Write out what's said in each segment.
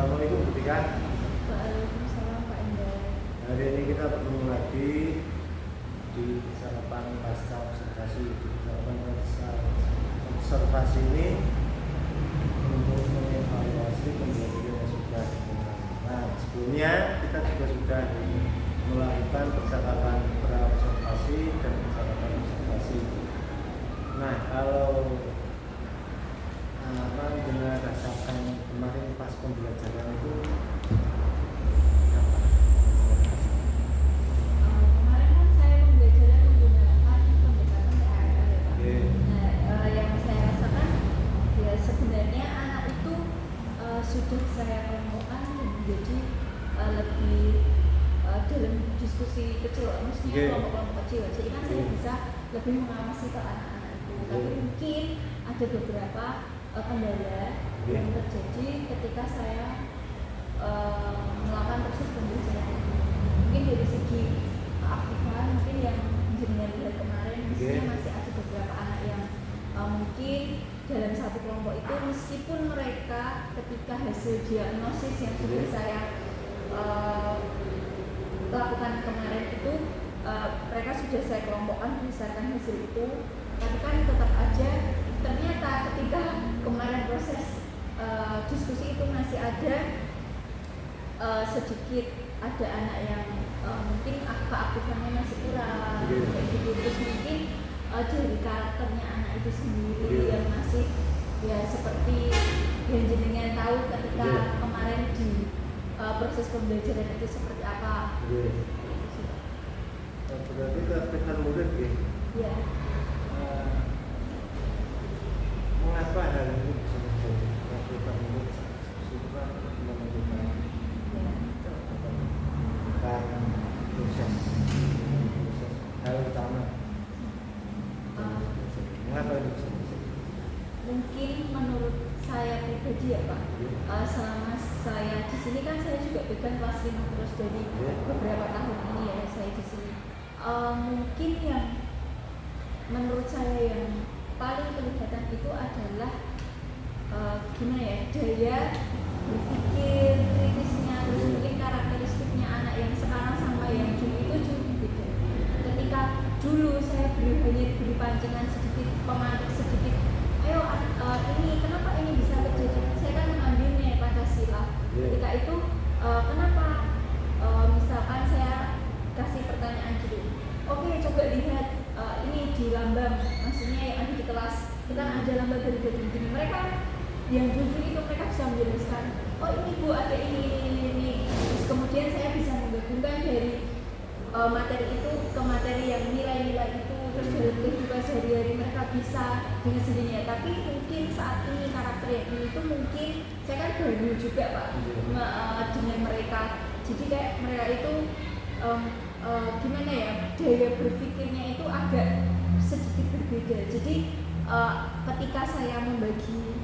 Assalamualaikum Bu Tika. Waalaikumsalam Pak Indah. Hari ini kita bertemu lagi di sarapan pasca observasi. Di sarapan pasca observasi ini untuk mengevaluasi pembelajaran yang sudah dilakukan. Nah, sebelumnya kita juga sudah melakukan percakapan pra-observasi dan percakapan observasi. Nah, kalau dengan rasakan kemarin pas pembelajaran itu apa? Kemarin kan saya pembelajaran menggunakan pendekatan PARL ya Pak. Yeah. Nah, yang saya rasakan ya sebenarnya anak itu sudah saya kelompokkan menjadi lebih dalam diskusi kecil, maksudnya kelompok-kelompok kecil. Jadi kan saya bisa lebih mengawasi ke anak-anak itu. Tapi mungkin ada beberapa kendala yang terjadi ketika saya melakukan proses pembelajaran. Mungkin dari segi keaktifan, mungkin yang jenengan lihat kemarin, misalnya masih ada beberapa anak yang mungkin dalam satu kelompok itu meskipun mereka ketika hasil diagnosis yang sudah saya lakukan kemarin itu mereka sudah saya kelompokkan berdasarkan hasil itu, tapi kan tetap aja ternyata ketika kemarin proses diskusi itu masih ada sedikit ada anak yang mungkin keaktifannya masih kurang kayak gitu. Terus mungkin dari karakternya anak itu sendiri yang masih ya seperti yang jenengan tahu ketika kemarin di proses pembelajaran itu seperti apa. Berarti keaktifan murid ya? Iya. Mengapa hal ini bisa menjadi keaktifan murid suka menentukan proses hal utama? Mengapa ini bisa terjadi? Mungkin menurut saya pribadi ya Pak, selama saya di sini kan saya juga pegang kelas 5 terus dari beberapa tahun ini ya saya di sini. Mungkin yang menurut saya yang paling kelihatan itu adalah gimana ya, daya berpikir kritisnya, terus mungkin karakteristiknya anak yang sekarang sama yang dulu itu jauh beda. Ketika dulu saya hanya beri pancingan sedikit, pemantik sedikit, ayo ini kenapa ini bisa terjadi, saya kan mengambilnya Pancasila. Ketika itu kenapa misalkan saya kasih pertanyaan gitu, oke, coba lihat ini di lambang, maksudnya yang ada di kelas kita ada lambang dari begini, mereka yang dulu itu mereka bisa menjelaskan, oh ini Bu ada ini. Terus kemudian saya bisa menggabungkan dari materi itu ke materi yang nilai-nilai itu, terus dalam kehidupan sehari-hari mereka bisa dengan sendirinya. Tapi mungkin saat ini karakter yang ini itu mungkin saya kan baru juga Pak dengan mereka, jadi kayak mereka itu gimana ya, daya berpikirnya itu agak sedikit berbeda. Jadi ketika saya membagi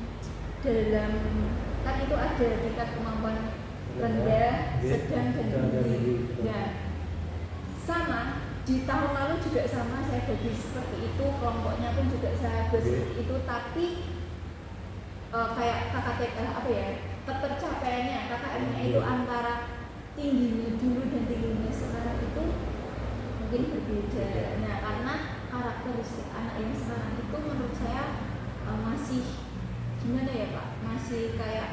dalam, kan itu ada tingkat kemampuan rendah, sedang dan tinggi. Nah, sama di tahun lalu juga sama saya bagi seperti itu, kelompoknya pun juga saya bagi seperti itu, tapi kayak KKT apa ya, ketercapaiannya KKM-nya itu antara tingginya dulu dan tingginya sekarang itu mungkin berbeda. Nah, karena karakteristik anak yang sekarang itu menurut saya masih gimana ya Pak, masih kayak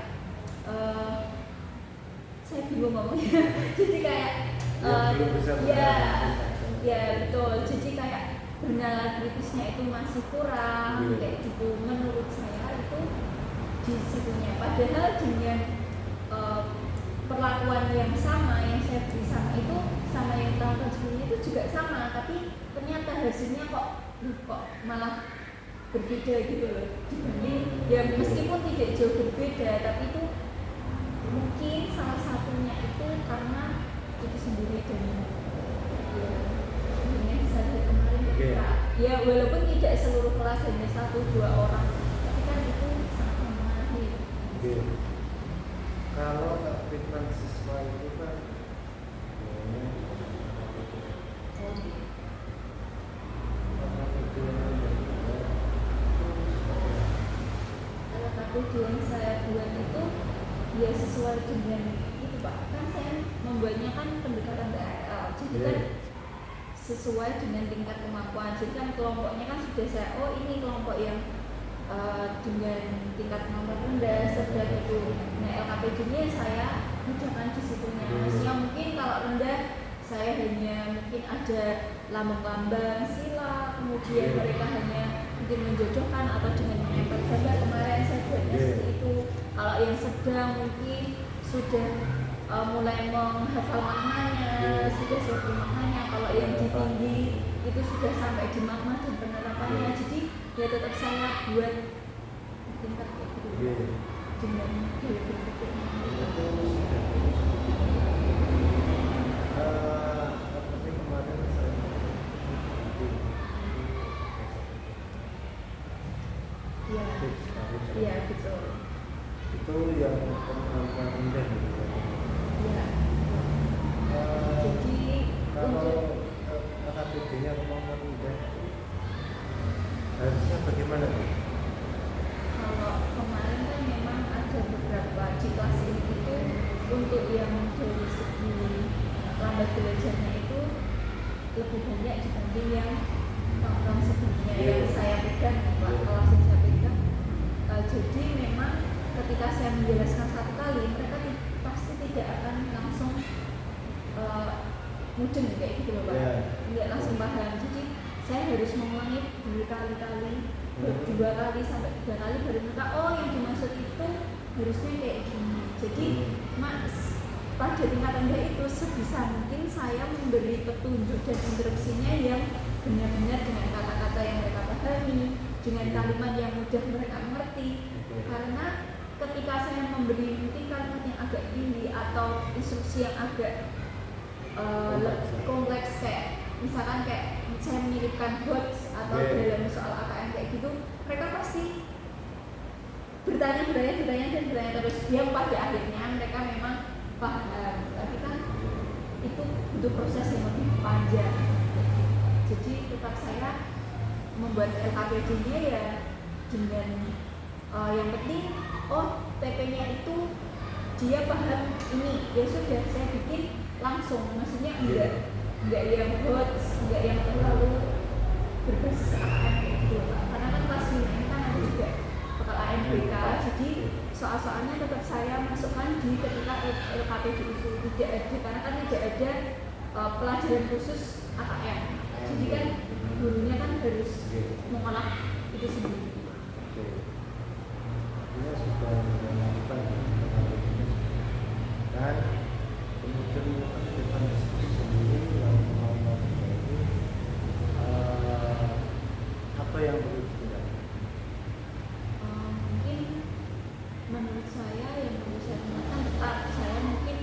saya bingung ngomongnya. Jadi kayak ya betul, jadi kayak bernalar kritisnya itu masih kurang kayak gitu menurut saya itu di situnya. Padahal dengan perlakuan yang sama yang saya beri sama itu sama yang tahun sebelumnya itu juga sama, tapi ternyata hasilnya kok malah berbeda gitu loh dibanding ya, meskipun tidak jauh berbeda, tapi itu mungkin salah satunya itu karena itu sendiri dan ya sebenarnya bisa dari kemarin ya walaupun tidak seluruh kelas hanya 1-2 orang, tapi kan itu sangat mempengaruhi. Kalau keaktifan siswa itu kan tujuan saya buat itu ya sesuai dengan itu Pak, kan saya membuatnya kan pendekatan TRL, jadi kan sesuai dengan tingkat kemampuan. Jadi kan kelompoknya kan sudah saya, oh ini kelompok yang dengan tingkat kemampuan rendah, sedang itu. Nah LKPD-nya saya ucapkan di situnya. Maksudnya mungkin kalau rendah saya hanya mungkin ada lambang-lambang sila, kemudian mereka hanya mungkin menjodohkan atau dengan menempel gambar. Kemarin saya buatnya seperti itu. Kalau yang sedang mungkin sudah mulai menghafal maknanya, sudah siap maknanya. Kalau yang di tinggi itu sudah sampai di makna dan penerapannya. Jadi ya tetap saya buat tingkat kayak gitu dengan gaya berpikirnya. Tapi kemarin saya Iya betul. Itu yang kemampuan rendah gitu ya. Iya. Jadi kalau KPD-nya kemampuan rendah harusnya bagaimana tuh? Kalau kemarin kan memang ada beberapa di kelas ini itu untuk yang dari segi lambat belajarnya itu lebih banyak dibanding yang tahun sebelumnya yang saya pegang, Pak, kelas yang saya pegang. Jadi memang ketika saya menjelaskan satu kali, mereka pasti tidak akan langsung mudeng kayak gitu loh Pak, nggak langsung paham. Jadi saya harus mengulangi berkali-kali, berdua kali sampai 3 kali baru mereka, oh yang dimaksud itu harusnya kayak gini. Jadi pada tingkat rendah itu sebisa mungkin saya memberi petunjuk dan instruksinya yang benar-benar dengan kata-kata yang mereka pahami, dengan kalimat yang mudah mereka mengerti. Karena ketika saya memberi mungkin kalimat yang agak tinggi atau instruksi yang agak kompleks, kayak misalkan kayak saya menyelipkan hoax atau dalam soal AKM kayak gitu, mereka pasti bertanya terus, yang pada akhirnya mereka memang paham, tapi kan itu butuh proses yang lebih panjang. Jadi tetap saya membuat LKPD-nya ya dengan yang penting TP-nya itu dia paham ini, ya sudah saya bikin langsung, maksudnya enggak yang hoax, enggak yang terlalu berbasis AKM gitu Pak. Karena kan kelas 5 ini kan ada juga bakal AMBK, jadi soal-soalnya tetap saya masukkan di ketika LKPD itu tidak ada, karena kan tidak ada pelajaran khusus AKM. Jadi kan gurunya kan harus mengolah itu sendiri. Artinya sudah melakukan dan kemudian aktifan sendiri yang kemampuan itu apa yang perlu ditingkatkan? Mungkin menurut saya yang perlu saya tingkatkan tetap saya mungkin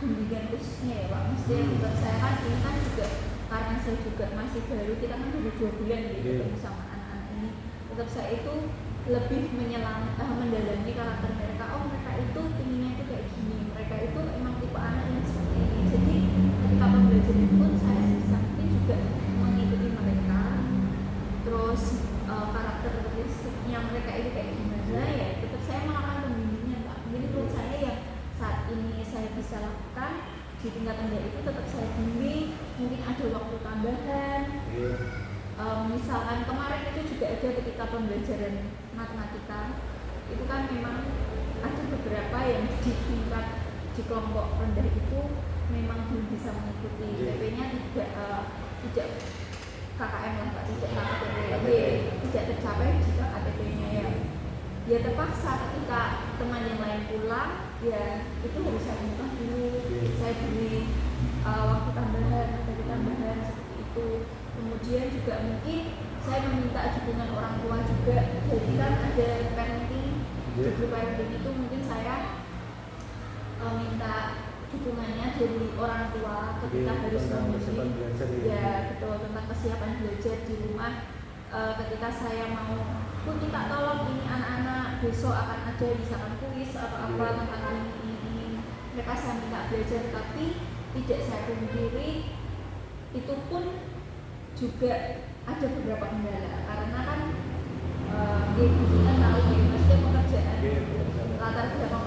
bimbingan khususnya ya Pak. Maksudnya buat saya kan ini kan juga karena saya juga masih baru, kita kan baru 2 bulan gitu ketemu sama anak-anak ini. Tetap saya itu lebih mendalami karakter mereka. Oh mereka itu inginnya itu kayak gini, mereka itu emang tipe anak yang seperti ini. Jadi ketika pembelajaran pun saya sebisa mungkin juga mengikuti mereka. Terus karakteristiknya mereka itu kayak gimana ya, tetap saya melakukan pembimbingan Pak. Jadi menurut saya yang saat ini saya bisa lakukan di tingkat rendah itu tetap saya bimbing, mungkin ada waktu tambahan. Misalkan kemarin itu juga ada ketika pembelajaran matematika itu kan memang ada beberapa yang di tingkat di kelompok rendah itu memang belum bisa mengikuti TP-nya tidak KKM lah Pak, tidak KTP, tidak tercapai jika KTP-nya ya terpaksa ketika teman yang lain pulang ya itu harus saya buka dulu, saya beri waktu tambahan, materi tambahan seperti itu. Kemudian juga mungkin saya meminta dukungan orang tua juga, jadi kan ada parenting, di grup parenting itu mungkin saya minta dukungannya dari orang tua ketika harus memberi betul tentang kesiapan belajar di rumah. Ketika saya mau minta tolong ini anak-anak besok akan ada misalkan kuis atau apa tentang ini mereka saya minta belajar, tapi tidak saya pungkiri itu pun juga ada beberapa kendala karena kan kita tahu ya maksudnya pekerjaan latar belakang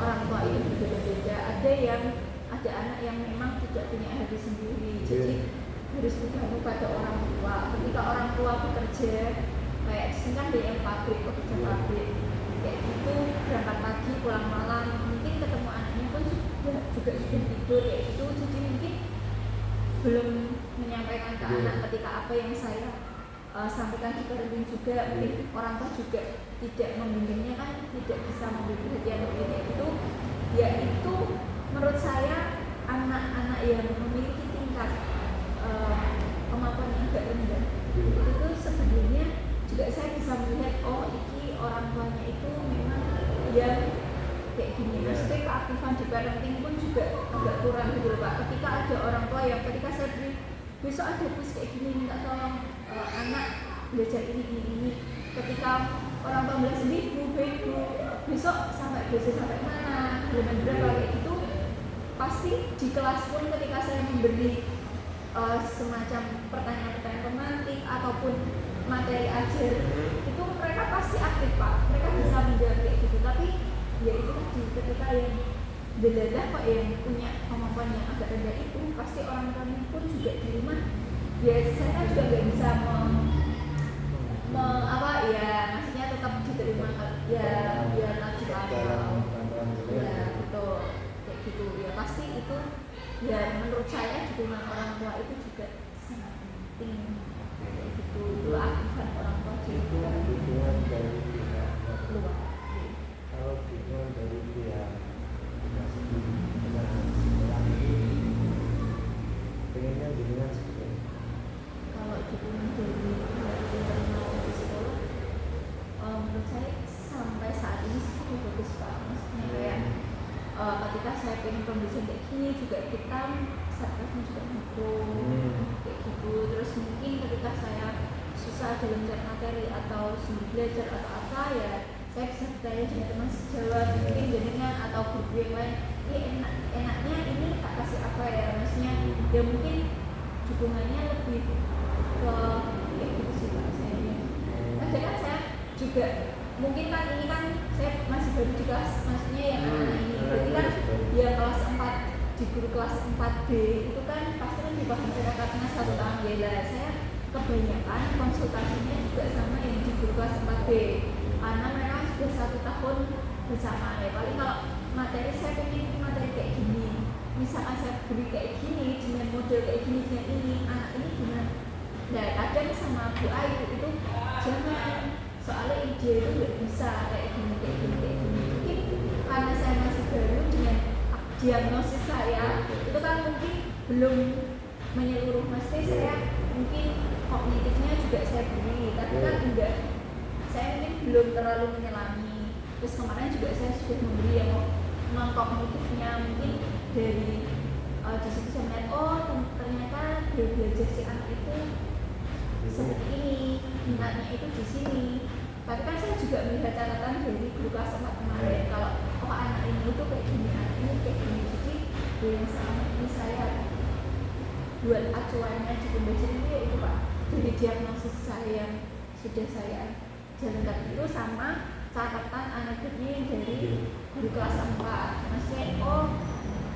ada anak yang memang tidak punya hati sendiri, jadi harus bergantung pada orang tua. Ketika orang tua bekerja, kayak di sini kan ada yang pabrik, pekerja pabrik, kayak gitu berangkat pagi pulang malam, mungkin ketemu anaknya pun juga sudah tidur kayak gitu, jadi mungkin belum menyampaikan ke anak ketika apa yang saya sampaikan di parenting juga. Mungkin orang tua juga tidak membimbingnya, kan tidak bisa memberi perhatian lebih kayak gitu. Ya itu menurut saya anak-anak yang memiliki tingkat kemampuan yang agak rendah itu sebenarnya juga saya bisa melihat, oh ini orang tuanya itu memang yang kayak gini. Maksudnya keaktifan di parenting pun juga agak kurang gitu loh Pak. Ketika ada orang tua yang ketika saya beri besok ada kuis kayak gini, minta tolong anak belajar ini, ketika orang tua bilang sendiri bu besok sampai belajar sampai mana, bulan berapa kayak gitu, pasti di kelas pun ketika saya memberi semacam pertanyaan-pertanyaan pemantik ataupun materi ajar itu mereka pasti aktif Pak, mereka bisa menjawab kayak gitu. Tapi ya itu tadi, ketika yang belajar kok yang punya kemampuan yang agak rendah itu pasti orang tuanya pun juga di rumah ya saya kan juga nggak bisa maksudnya tetap diterima ya biar nanti ya betul kayak gitu ya, pasti itu ya menurut saya dukungan orang tua itu juga sangat penting kayak gitu. Itu aktifan orang tua itu dukungan dari pihak luar. Kalau dukungan dari pihak sekolah itu pengennya dukungan seperti apa? Kalau dukungan dari internal di sekolah menurut saya sampai saat ini sangat bagus Pak. Maksudnya kayak ketika saya pengen pembicaraan kayak gini juga kita satgasnya juga mendukung kayak gitu. Terus mungkin ketika saya susah dalam mencari materi atau sendiri belajar atau apa ya saya bisa bertanya dengan teman sejawat mungkin jenengan atau guru yang lain, ini enaknya ini tak kasih apa ya, maksudnya ya mungkin dukungannya lebih ke kayak gitu sih Pak saya. Kadang saya juga mungkin kan ini kan saya masih baru di kelas, maksudnya yang anak ini jadi kan yang kelas 4 di guru kelas 4B itu kan pasti kan di bahan karena 1 tahun ya lah. Saya kebanyakan konsultasinya juga sama yang di guru kelas 4B karena mereka sudah 1 tahun bersama ya. Paling kalau materi saya pengen materi kayak gini, misalkan saya beri kayak gini dengan model kayak gini dengan ini, anak ini gimana. Nah kadang sama Bu Ayu itu jangan, soalnya ide itu nggak bisa kayak gini. Mungkin karena saya masih baru dengan diagnosis saya itu kan mungkin belum menyeluruh, mesti saya mungkin kognitifnya juga saya beri, tapi kan enggak, saya mungkin belum terlalu menyelami. Terus kemarin juga saya sudah memberi yang non kognitifnya, mungkin dari di situ saya melihat oh ternyata dia belajar si anak itu seperti ini, minatnya itu di sini. Tapi kan saya juga melihat catatan dari guru kelas 4 kemarin kalau anak ini itu kayak gini, anak ini kayak gini. Jadi yang selama ini saya buat acuannya di pembelajaran ini itu Pak, dari diagnosis saya yang sudah saya jalankan itu sama catatan anak ini dari guru kelas 4. Maksudnya oh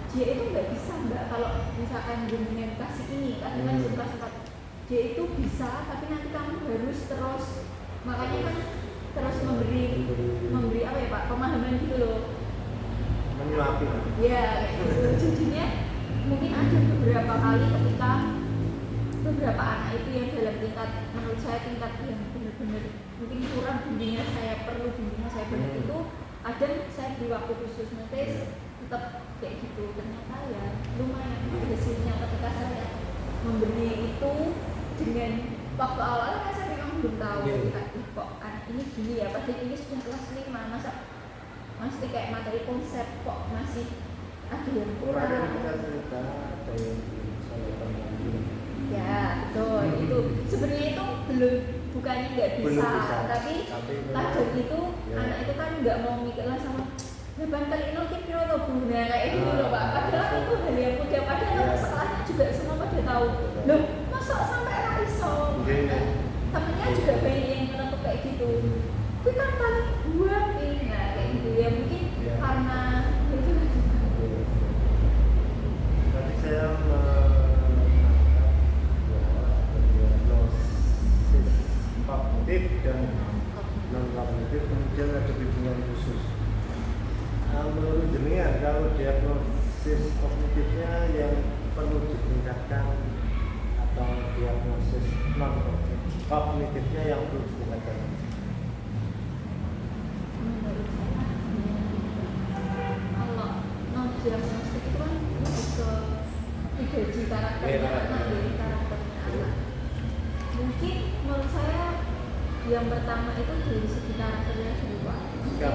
dia itu nggak bisa Mbak kalau misalkan dengan kasih ini karena kan guru kelas 4 dia itu bisa, tapi nanti kamu harus terus, makanya kan terus memberi apa ya Pak, pemahaman gitu loh, menyuapi ya kayak gitu. Jadinya mungkin ada beberapa kali ketika beberapa anak itu yang dalam tingkat menurut saya tingkat yang benar-benar mungkin kurang bimbingan saya, perlu bimbingan saya banget itu ada saya beri waktu khusus nanti tetap kayak gitu. Ternyata ya lumayan hasilnya ketika saya memberi itu dengan waktu awal kan saya memang belum tahu kok anak ini gini ya, padahal ini sudah kelas 5, masa masih kayak materi konsep kok masih ada yang kurang. Kita cerita ada yang saya temukan. Ya betul, itu sebenarnya itu bukannya nggak bisa, tapi kadang itu anak itu kan nggak mau mikir lah sama depan kali ini kira lo guna kayak gitu loh Pak. Padahal itu hal yang mudah, padahal sekolahnya juga semua pada tahu. Loh, masa sampai raiso? Temennya juga banyak yang menentuk kayak gitu. Itu kan paling buang nih, nah kayak gitu ya mungkin karena itu kognitif dan non-kognitif. non kognitif, kemudian ada bimbingan khusus. Menurut jenengan kalau diagnosis kognitifnya yang perlu ditingkatkan atau diagnosis non kognitifnya yang perlu ditingkatkan? Menurut saya kalau non diagnostik itu kan lebih ke pribadi karakternya anak, jadi karakternya anak. Mungkin menurut saya yang pertama itu dari segi karakternya dulu Pak. Sikap.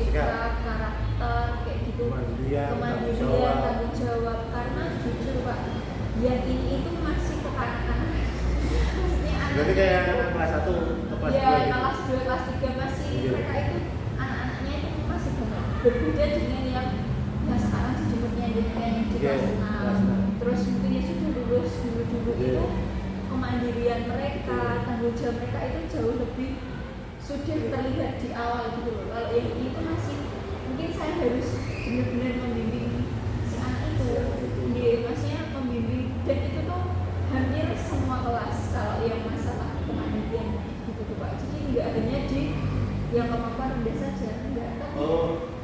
Sikap, karakter kayak gitu, kemandirian, tanggung jawab. Karena jujur Pak, yang ini itu masih kekanak-kanak. Maksudnya anak Berarti kayak anak kelas 1 ke kelas 2 ya, gitu? kelas 2, kelas 3 masih mereka itu anak-anaknya itu masih banget berbeda dengan yang sekarang sejumurnya dengan yang di kelas 6. Terus mungkin yang sudah lulus dulu itu kemandirian mereka, tanggung jawab mereka itu jauh lebih sudah terlihat di awal gitu loh. Kalau yang ini itu masih mungkin saya harus benar-benar membimbing si anak itu, maksudnya membimbing, dan itu tuh hampir semua kelas kalau yang masalah kemandirian gitu tuh Pak. Jadi nggak hanya di yang kemampuan rendah saja, enggak, tapi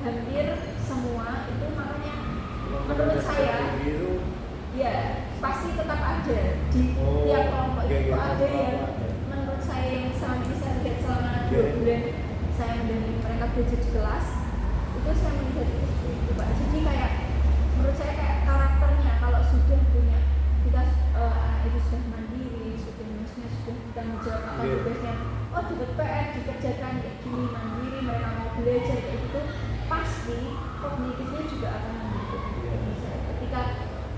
hampir semua itu. Makanya menurut saya ya pasti tetap ada di tiap kelompok itu ada yang menurut saya yang selama ini saya lihat selama 2 bulan saya mendampingi mereka belajar di kelas itu, saya melihat itu seperti itu Pak. Jadi kayak menurut saya kayak karakternya kalau sudah punya kita anak itu sudah mandiri, sudah maksudnya sudah bertanggung jawab apa tugasnya, oh dapat PR dikerjakan kayak gini, mandiri, mereka mau belajar kayak gitu, pasti kognitifnya juga akan mendukung. Ketika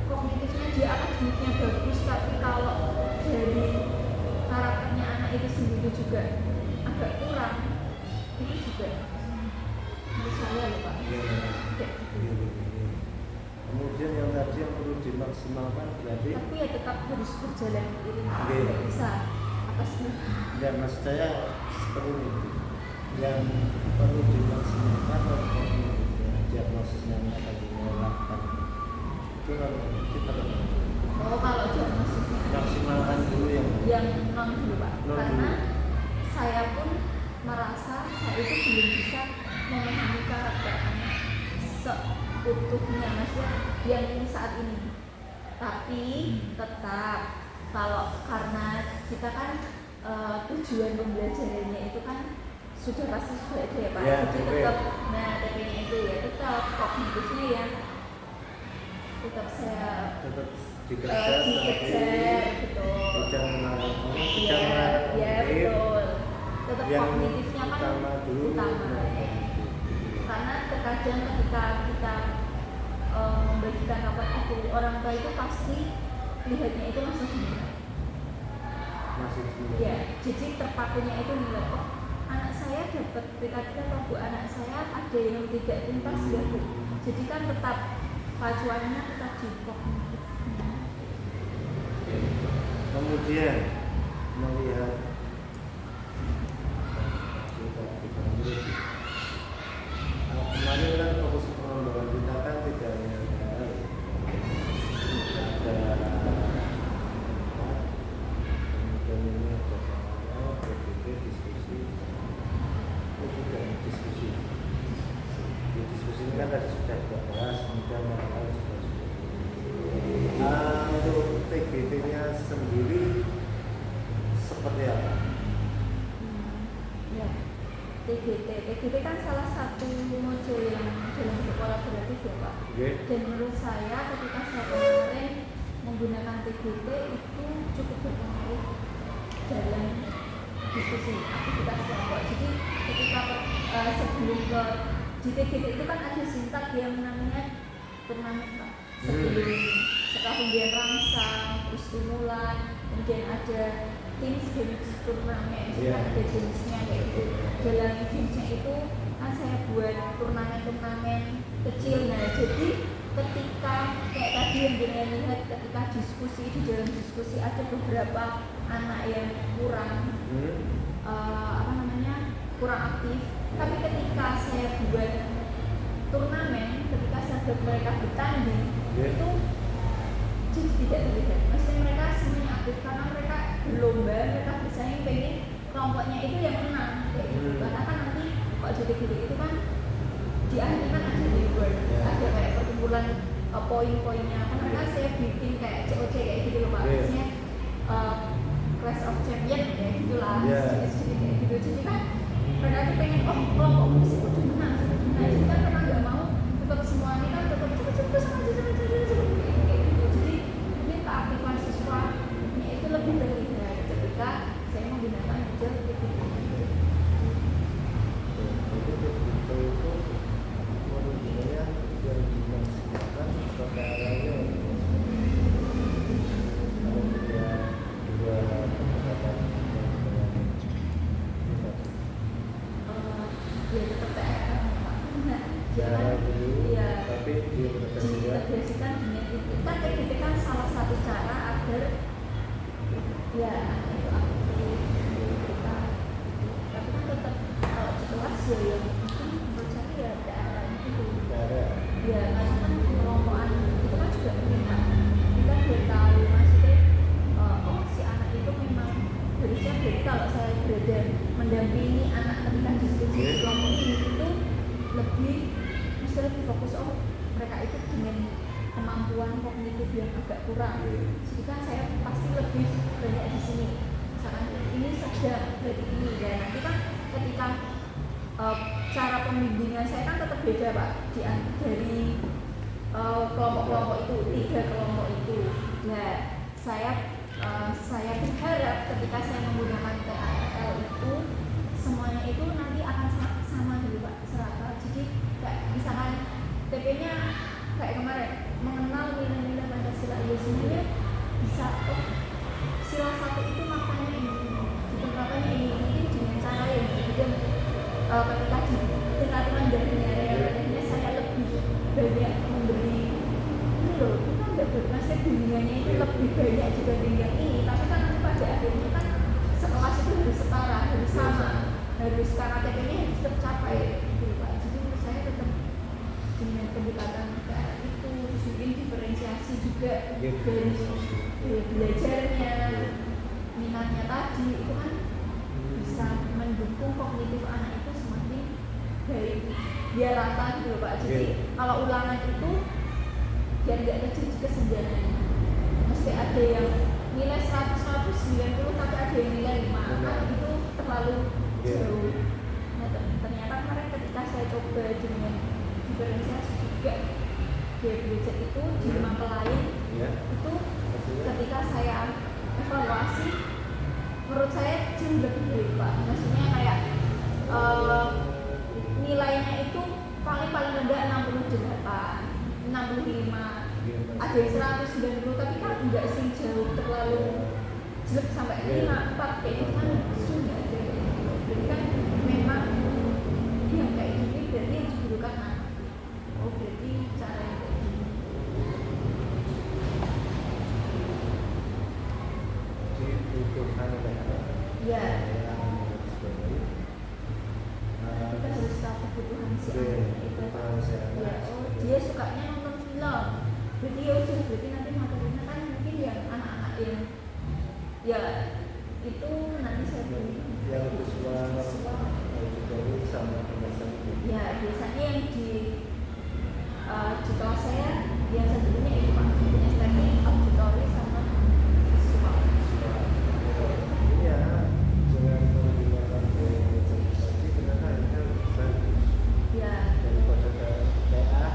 kognitifnya dia akademiknya bagus, tapi kalau dari karakternya anak itu sendiri juga agak kurang, itu juga menurut saya loh Pak. Kemudian yang tadi yang perlu dimaksimalkan berarti, tapi ya tetap harus berjalan beriring, tidak bisa atasnya. Ya maksud saya seperti ini, yang perlu dimaksimalkan untuk diagnosisnya yang akan dilakukan itu kalau kita Kalau diagnosisnya maksimalkan dulu yang non dulu Pak, Non karena dulu. saya pun merasa saya itu belum bisa memahami karakter anak seutuhnya, maksudnya yang saat ini. Tapi tetap kalau karena kita kan tujuan pembelajarannya itu kan sudah pasti sudah ada ya Pak. Ya, jadi tetap TP-nya itu ya tetap kognitifnya ya tetap saya dikejar betul. Jangan Betul. Tetap yang kognitifnya kan utama dulu. utama. Karena terkadang ketika kita membagikan rapat itu, orang tua itu pasti lihatnya itu masih gimana. Ya, jadi terpakunya itu nilai, oh anak saya dapat PKD atau bu anak saya ada yang tidak tuntas ya bu. Jadi kan tetap pacuannya tetap di kognitif. Kemudian melihat kemarin kan fokus pengembangan kita kan tidak hanya ada kemudian ini ada PPT diskusi itu juga diskusi di diskusi ini kan tadi sudah kita bahas, kemudian yang juga untuk TGT nya sendiri seperti apa? Ya, TGT kan salah satu modul yang dalam kolaboratif ya Pak. Dan menurut saya ketika saya kemarin menggunakan TGT itu cukup berpengaruh dalam diskusi aktivitas kelompok. Jadi ketika sebelum ke di TGT itu kan ada singkat yang namanya turnamen Pak. Sebelum setelah pemberian rangsang, terus stimulan, kemudian ada games turnamen, ada jenisnya kayak gitu. Dalam gamesnya itu kan saya buat turnamen kecil. Nah jadi ketika kayak tadi yang kita lihat ketika diskusi, di dalam diskusi ada beberapa anak yang kurang kurang aktif, tapi ketika saya buat turnamen, ketika saya buat mereka bertanding itu jadi tidak terlihat. Maksudnya mereka semuanya aktif karena mereka berlomba, mereka bersaing pengen kelompoknya itu yang menang kayak gitu. Karena kan nanti kalau JTGD itu kan di akhirnya kan ada reward, ada kayak perkumpulan poin-poinnya. Kan mereka saya bikin kayak COC kayak gitu loh Pak, maksudnya Clash of Champion kayak gitulah, jadi kayak gitu. Jadi kan mereka tuh pengen kelompokmu sih kudu menang. Jadi kan mereka nggak mau tetap semua ini kan tetap cepet sama aja kayak gitu. Jadi mungkin keaktifan siswanya itu lebih terlihat ketika saya menggunakan model gitu. Ya tetap TRL Pak. Nah, tapi diintegrasikan dengan itu kan kayak gitu kan salah satu cara agar ya itu aktif kita. Tapi kan tetap kalau kelas ya mungkin menurut saya ya TRL itu. Ya karena kan kelompokan itu kan juga penting Pak. Kita biar tahu maksudnya oh si anak itu memang harusnya berarti kalau saya berada mendampingi anak ketika diskusi di kelompok ini itu lebih fokus mereka itu dengan kemampuan kognitif yang agak kurang. Jadi kan saya pasti lebih banyak di sini. Misalkan ini sedang berarti ini dan nanti kan ketika cara pembimbingan saya kan tetap beda Pak dari kelompok-kelompok itu, 3 kelompok itu. Nah saya berharap ketika saya menggunakan TARL itu semuanya itu nanti akan sama dulu Pak, serata. Jadi kayak misalkan TP-nya kayak kemarin mengenal nilai-nilai Pancasila ya semuanya bisa sila 1 itu maknanya ini, maknanya ini mungkin dengan cara yang berbeda. Ketika di tingkat mandarinya rendah-rendahnya saya lebih banyak memberi ini loh, itu kan udah bermasuk bimbingannya itu lebih banyak dibanding yang ini. Tapi kan nanti pada akhirnya kan sekelas itu harus setara, harus sama, harus karena TP-nya harus tercapai gitu Pak. Jadi menurut saya tetap dengan pendekatan kayak itu, terus mungkin diferensiasi juga dari belajarnya, minatnya tadi itu kan bisa mendukung kognitif anak itu semakin baik, biar rata gitu Pak. Jadi kalau ulangan itu biar nggak terjadi kesenjangan, mesti ada yang nilai 100, 190 tapi ada yang nilai 5 kan itu terlalu jauh. Nah ternyata kemarin ketika saya coba dengan diferensiasi juga dia belajar itu di mata lain itu ketika saya evaluasi menurut saya jauh lebih baik Pak. Maksudnya kayak nilainya itu paling rendah 68, 65, ada yang 190 tapi kan enggak sih jauh terlalu jelek sampai 54 kayak gitu kan sudah ada. Jadi kan memang yang kayak gini berarti yang dibutuhkan anak. Oh berarti cara yang kayak gini. dibutuhkan Ya. Kita harus tahu kebutuhan si anak itu Pak. Ya, oh dia sukanya nonton film. Berarti ya udah, berarti nanti materinya kan mungkin yang anak-anak yang ya itu nanti saya beri yang visual sama pembahasan itu. Ya biasanya yang di kelas saya yang satunya itu Pak, punya teknik auditory sama visual. Iya, dengan menggunakan presentasi ternyata ini kan bagus. Ya. Daripada TA.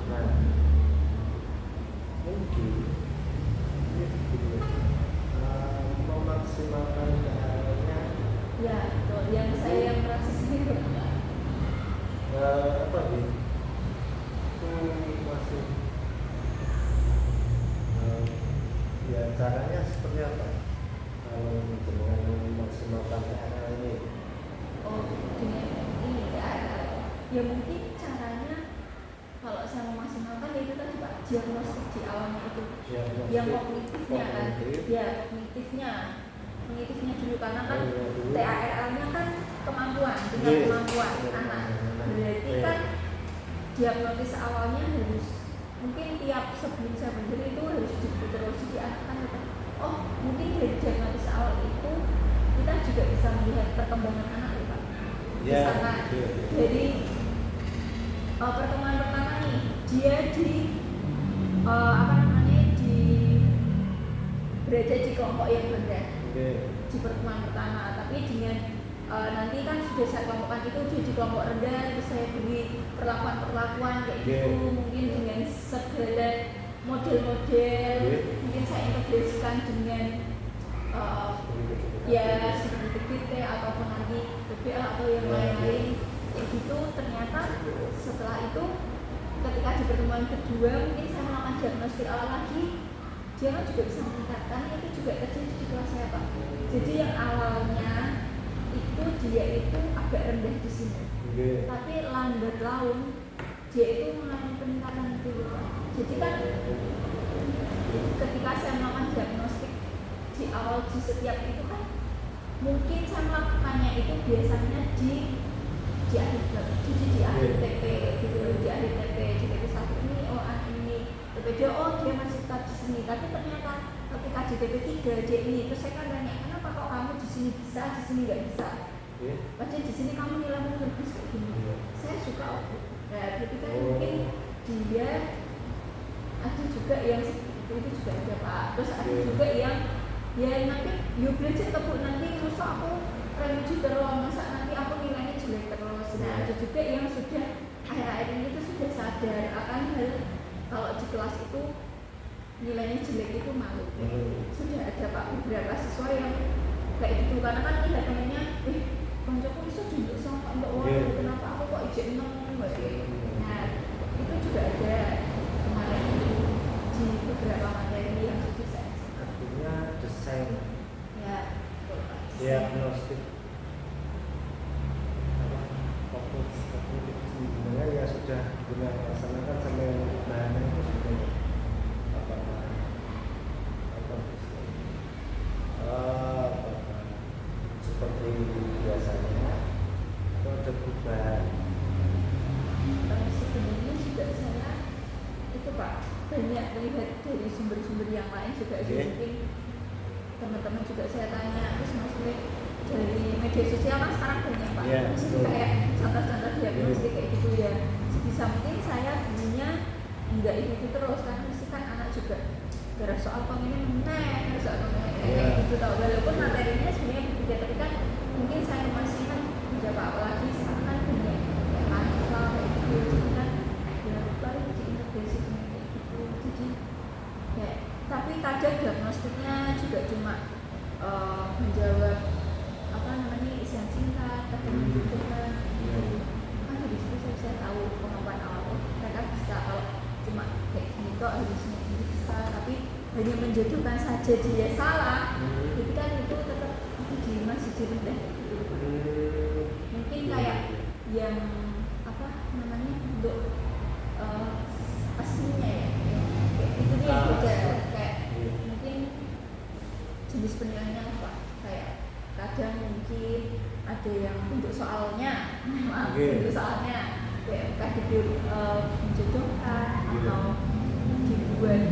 Nah, mungkin ini begini, memaksimalkan TA-nya. Ya, betul. Yang saya yang merasa sendiri Apa nih? Itu masih ya caranya seperti apa? Kalau dengan memaksimalkan TA ini. oh dengan ini ya mungkin caranya kalau saya memaksimalkan ya itu tadi Pak, diagnostik di awalnya itu yang kognitifnya kan ya kognitifnya dulu karena kan TARL-nya kan kemampuan dengan kemampuan anak berarti kan diagnosis awalnya harus mungkin tiap sebelum saya belajar itu harus diputar terus jadi anak kan tetap oh mungkin dari diagnosis awal itu kita juga bisa melihat perkembangan anak ya Pak. Misalkan dari pertemuan pertama nih dia di apa namanya berada di kelompok yang rendah di pertemuan pertama, tapi dengan nanti kan sudah saya kelompokkan itu dia di kelompok rendah, terus saya beri perlakuan kayak gitu, mungkin dengan segala model-model mungkin saya integrasikan dengan ya seperti PBT ataupun nanti PBL atau yang lain-lain kayak gitu. Ternyata setelah itu ketika di pertemuan kedua mungkin saya melakukan diagnostik awal lagi, dia kan juga bisa meningkatkan. Itu juga terjadi di kelas saya Pak. Jadi yang awalnya itu dia itu agak rendah di sini, tapi lambat laun dia itu mengalami peningkatan itu Pak. Jadi kan ketika saya melakukan diagnostik di awal di setiap itu kan mungkin saya melakukannya itu biasanya di akhir TP gitu, di akhir TP di TP 1 ini oh ini TP 2 oh dia masih tetap di sini, tapi ternyata ketika di TP 3 dia ini, terus saya kan tanya kenapa kok kamu di sini bisa, di sini nggak bisa, padahal di sini kamu nilaimu bagus kayak gini. Saya suka nah ketika mungkin dia ada juga yang seperti itu juga ada Pak, terus ada juga yang ya nanti you belajar kebun nanti masa aku remedi terus, masa nanti aku nilainya jelek terus. Nah ada juga yang sudah akhir-akhir ini tuh sudah sadar akan hal kalau di kelas itu nilainya jelek itu malu. Sudah ada Pak beberapa siswa yang kayak gitu, karena kan tidak temennya koncoku bisa duduk sama Mbak Wah, kenapa aku kok ijek 6 nah itu juga ada kemarin di beberapa materi yang sudah saya artinya desain ya diagnostik fokus kognitif sebenarnya ya sudah benar laksanakan sampai bahannya itu sudah apakah seperti biasanya atau ada perubahan? Sebenarnya juga saya itu Pak banyak melihat dari sumber-sumber yang lain juga mungkin teman-teman juga saya tanya, terus maksudnya dari media sosial kan sekarang banyak Pak, kayak contoh-contoh diagnostik kayak gitu ya. Sebisa mungkin saya dulunya enggak itu terus, karena mesti kan anak juga gara soal ini meneh, soal kayak gitu tau, walaupun materinya sebenarnya berbeda, tapi kan mungkin saya masih kan menjawab apalagi sekarang kan banyak kayak mahasiswa kayak gitu, jadi kan ya baru diintegrasi kayak gitu. Jadi ya tapi kadang diagnostiknya juga cuma menjawab apa namanya isian singkat, kadang membutuhkan kan dari situ saya tahu pengembangan awal mereka bisa kalau cuma kayak gini kok harusnya ini bisa, tapi hanya menjodohkan saja dia salah, jadi kan itu tetap masih rendah gitu. Mungkin kayak yang apa namanya untuk aslinya ya kayak itu nih yang beda, kayak mungkin jenis penilaiannya apa, kayak kadang mungkin ada yang bentuk soalnya bentuk soalnya kayak menjodohkan atau dibuat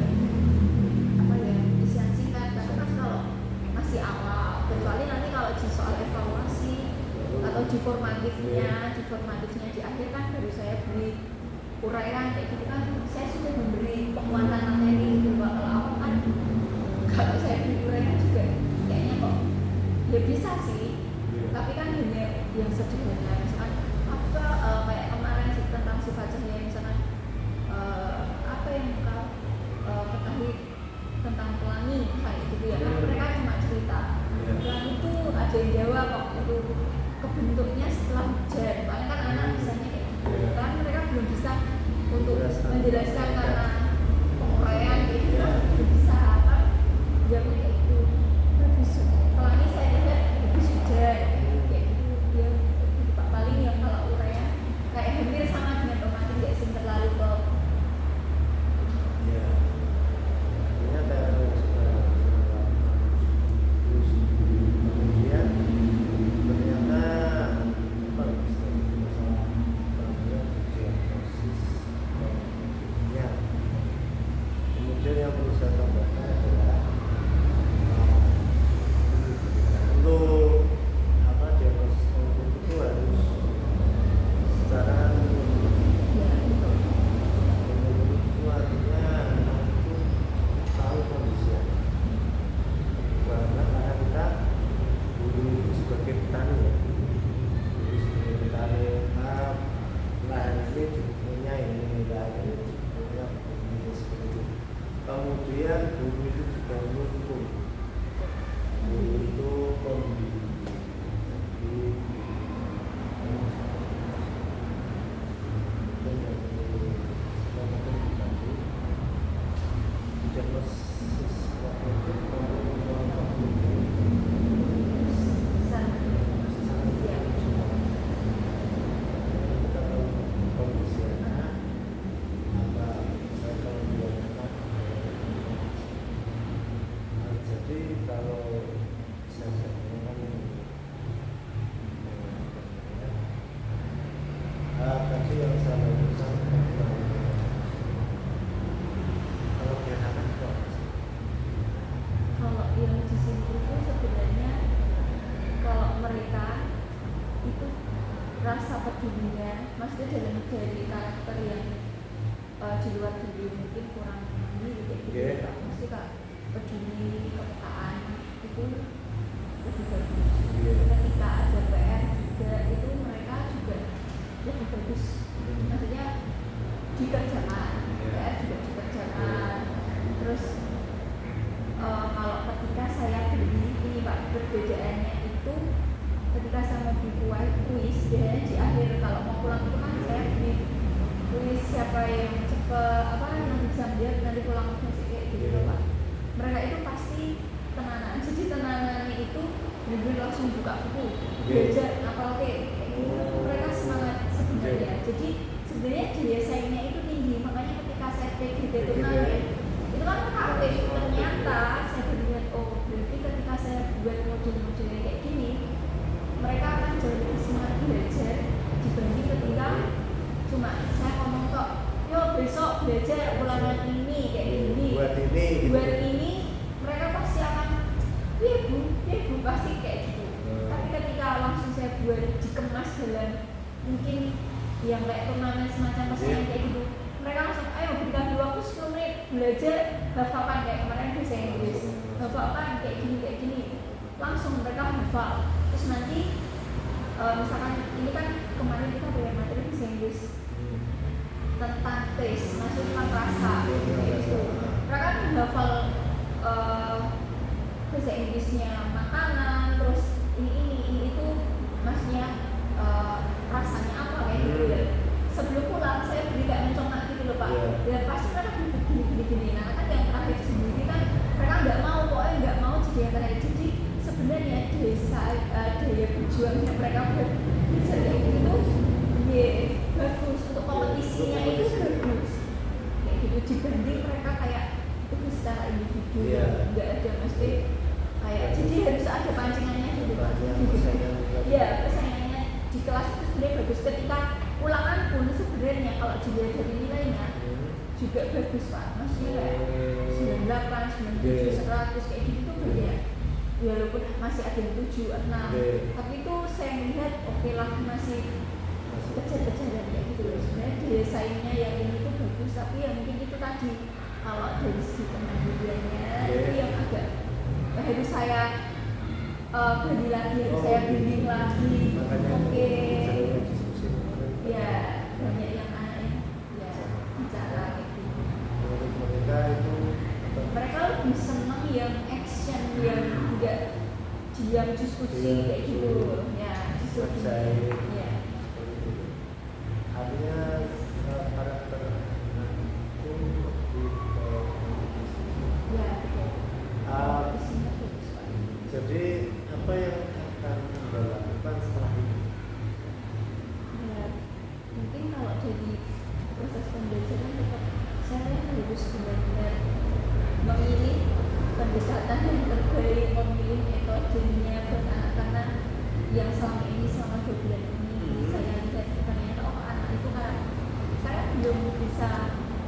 apa ya isian singkat, tapi kan kalau masih awal, kecuali nanti kalau di soal evaluasi atau di formatifnya di akhir kan baru saya beri uraian kayak gitu kan, saya sudah memberi penguatan materi gitu Pak. Kalau aku kan kalau saya beri uraian juga kayaknya kok ya bisa sih, tapi kan hanya yang sederhana, misalkan apa kayak kemarin tentang sifat cahaya, misalkan apa yang kau ketahui tentang pelangi kayak gitu ya kan, mereka cuma cerita pelangi itu ada yang jawab waktu itu kebentuknya setelah hujan, paling kan anak bisanya kayak gitu kan, mereka belum bisa untuk menjelaskan karena penguraian gitu kan belum bisa apa jawabnya kayak gitu. Habis pelangi saya lihat habis hujan kayak gitu dia Pak, paling yang kalau uraian kayak hampir sama dengan pemain nggak sih terlalu ke yang perlu saya tambahkan adalah dari karakter yang di luar diri mungkin kurang ini kayak gitu Oke. Pak. Mesti Kak peduli kepekaan itu lebih bagus. Iya. Ketika ada PR juga itu mereka juga lebih bagus. Maksudnya dikerjakan, Iya. PR juga dikerjakan. Terus kalau ketika saya beli ini Pak, perbedaannya itu ketika saya mau beli kuis biasanya di akhir kalau mau pulang itu kan saya beli kuis siapa yang cepet apa yang bisa melihat nanti pulang masih kayak gitu loh Pak. Mereka itu pasti tenanan, jadi tenanannya itu benar-benar langsung buka buku belajar apa kayak gitu. Mereka semangat sebenarnya. Jadi sebenarnya daya saingnya itu tinggi, makanya ketika saya take di turnamen itu kan aktif. Ternyata saya berlihat oh berarti ketika saya buat modul-modul kayak gini mereka akan jauh lebih semangat belajar dibanding ketika cuma saya ngomong kok yo besok belajar ulangan ini kayak gini buat ini mereka pasti akan iya bu pasti kayak gitu. Tapi ketika langsung saya buat dikemas dalam mungkin yang kayak turnamen semacam persaingan kayak gitu mereka langsung ayo berikan dulu waktu 10 menit belajar hafalkan kayak kemarin bahasa Inggris hafalkan kayak gini langsung mereka hafal. Terus nanti misalkan ini kan kemarin kita belajar materi bahasa Inggris tentang taste, maksudnya tentang rasa gitu. Mereka kan hafal bahasa Inggrisnya makanan, terus ini itu maksudnya rasanya apa kayak gitu ya. Sebelum pulang saya beli kayak mencongak gitu loh Pak. Ya pasti mereka gini. Nah kan yang terakhir sendiri kan mereka nggak mau jadi yang terakhir. Jadi sebenarnya daya berjuangnya mereka belajar kayak gitu ya bagus untuk kompetisinya itu bagus kayak gitu dibanding mereka kayak itu secara individu nggak ada mesti kayak jadi harus ada pancingannya gitu Pak. Ya persaingannya di kelas itu sebenarnya bagus ketika ulangan pun sebenarnya kalau dilihat dari nilainya juga bagus Pak. Maksudnya kayak 98, 97, 100 kayak gitu tuh beda. Walaupun masih ada yang 7, 6 tapi itu saya melihat oke lah masih kejar-kejaran kayak gitu loh. Sebenarnya daya saingnya yang ini tuh bagus tapi yang mungkin itu tadi kalau dari segi pengadilannya itu yang agak harus saya beli lagi, saya bimbing lagi oke. Ya banyak yang aneh ya bicara gitu. Mereka lebih senang yang action yang tidak diam diskusi kayak gitu ya diskusi ya. Artinya karakter itu lebih ya betul. Isinya bagus Pak. Jadi apa yang akan Anda lakukan setelah ini? Ya mungkin kalau jadi proses pembelajaran tetap saya harus benar-benar memilih pendekatan yang terbaik, memilih metodenya buat anak karena yang selama ini selama 2 bulan ini saya lihat ternyata anak itu kan saya belum bisa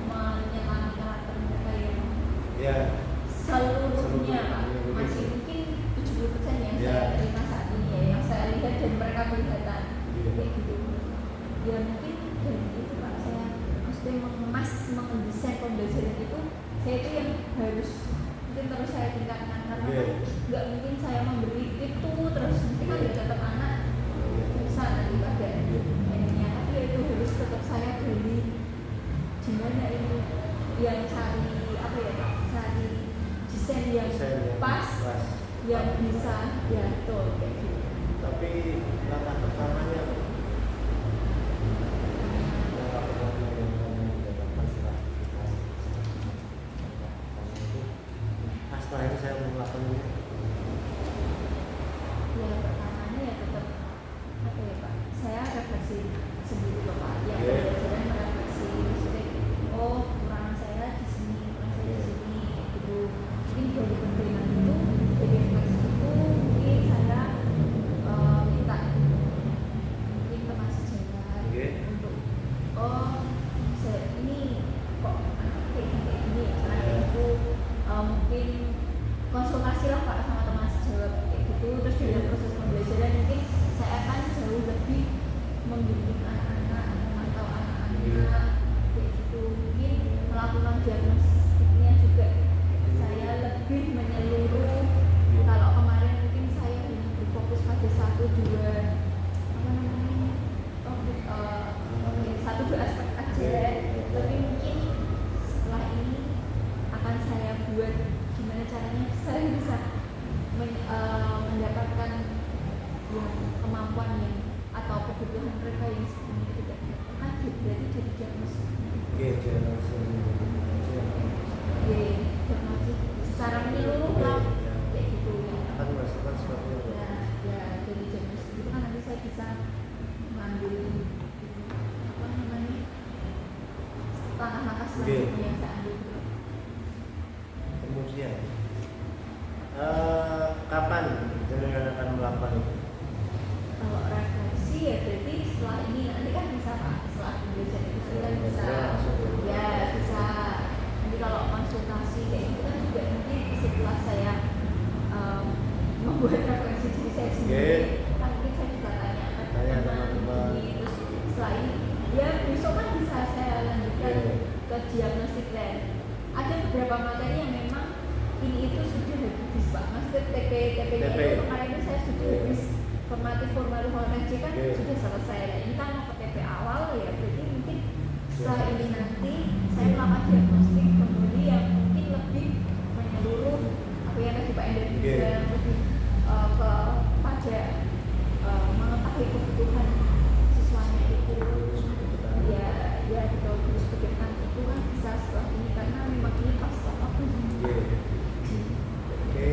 menyelami karakter mereka yang seluruhnya masih mungkin 70% yang saya terima saat ini ya yang saya lihat dan mereka kelihatan kayak gitu ya mungkin dan itu Pak saya mesti mendesain pembelajaran itu saya itu yang harus mungkin terus saya tingkatkan karena kan nggak mungkin saya memberi itu terus nanti kan ya tetap anak bisa nanti pada ininya tapi ya itu harus tetap saya beli gimana ini yang cari apa ya Pak cari desain yang pas yang bisa ya betul kayak gitu. Tapi langkah pertamanya setelah ini saya mau melakukan ini. Ya pertamanya ya tetap apa ya Pak saya refleksi sendiri loh Pak yang pembelajaran merefleksi maksudnya oh kekurangan saya di sini gitu mungkin dari penerimaan itu dari refleksi itu mungkin saya minta mungkin ke Mas Jawa untuk oh ini kok kayak gini ya karena itu mungkin konsultasi lah Pak sama teman sejawat kayak gitu terus dalam proses pembelajaran mungkin saya akan jauh lebih membimbing anak-anak memantau anak kayak gitu. Mungkin melakukan diagnostiknya juga saya lebih menyeluruh. Kalau kemarin mungkin saya hanya berfokus pada satu dua apa namanya topik, satu dua aspek aja, tapi mungkin setelah ini akan saya buat gimana caranya saya bisa mendapatkan yang kemampuan yang atau kebutuhan mereka yang sebenarnya tidak ada, berarti jadi diagnosis. Oke, jangan Diagnosis secara menyeluruh lah, kayak gitu ya. akan merasakan seperti itu. Ya dari diagnosis itu kan nanti saya bisa mengambil apa namanya langkah-langkah selanjutnya yang saya ambil. Kemudian kapan jenengan akan melakukan itu? Kalau refleksi ya berarti setelah ini nanti kan bisa Pak, setelah pembelajaran itu kan bisa ya bisa nanti kalau konsultasi kayak gitu kan juga nanti setelah saya membuat refleksi diri saya sendiri kan mungkin saya bisa tanya ke teman-teman ini, terus setelah ini ya besok kan bisa saya lanjutkan ke diagnostik lain. Ada beberapa materi yang memang ini itu sudah habis Pak, maksudnya TP-nya itu kemarin itu saya sudah habis formatif formal C kan sudah selesai. Nah ini kan mau ke TP awal ya, berarti mungkin setelah ini nanti saya melakukan diagnostik kembali yang mungkin lebih menyeluruh apa yang tadi Pak Endar bilang, lebih kepada mengetahui kebutuhan siswanya itu ya gitu. Terus bagaimana itu kan bisa setelah ini karena memang ini pas waktu. Oke.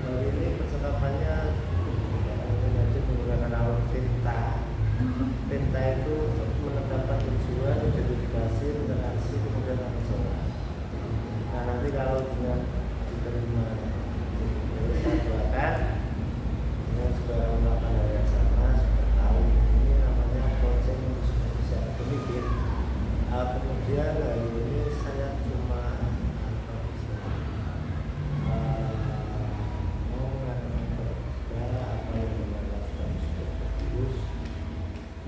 Hari ini percakapannya menggunakan alat Penta. Penta itu menetapkan tujuan, identifikasi, interaksi, kemudian langsung. Nah nanti kalau dengan diterima saya doakan dengan juga melakukan hal yang sama, sudah tahu ini namanya konsep bisa demikian. Kemudian hari ini saya cuma mau mengatakan kepada apa yang dilakukan sudah bagus,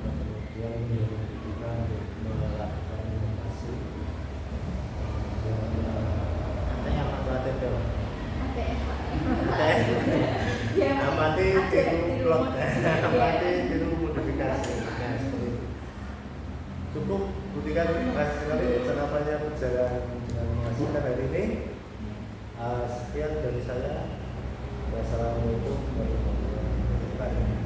kemudian menunjukkan melakukan inovasi. ATM atau ATP? ATM Pak. Ya, amati tiru blog, amati tiru modifikasi. Nah, seperti itu. Cukup, buktikan terima kasih sekali tanggapannya berjalan dengan menghasilkan hari ini. Sekian dari saya. Wassalamualaikum warahmatullahi wabarakatuh.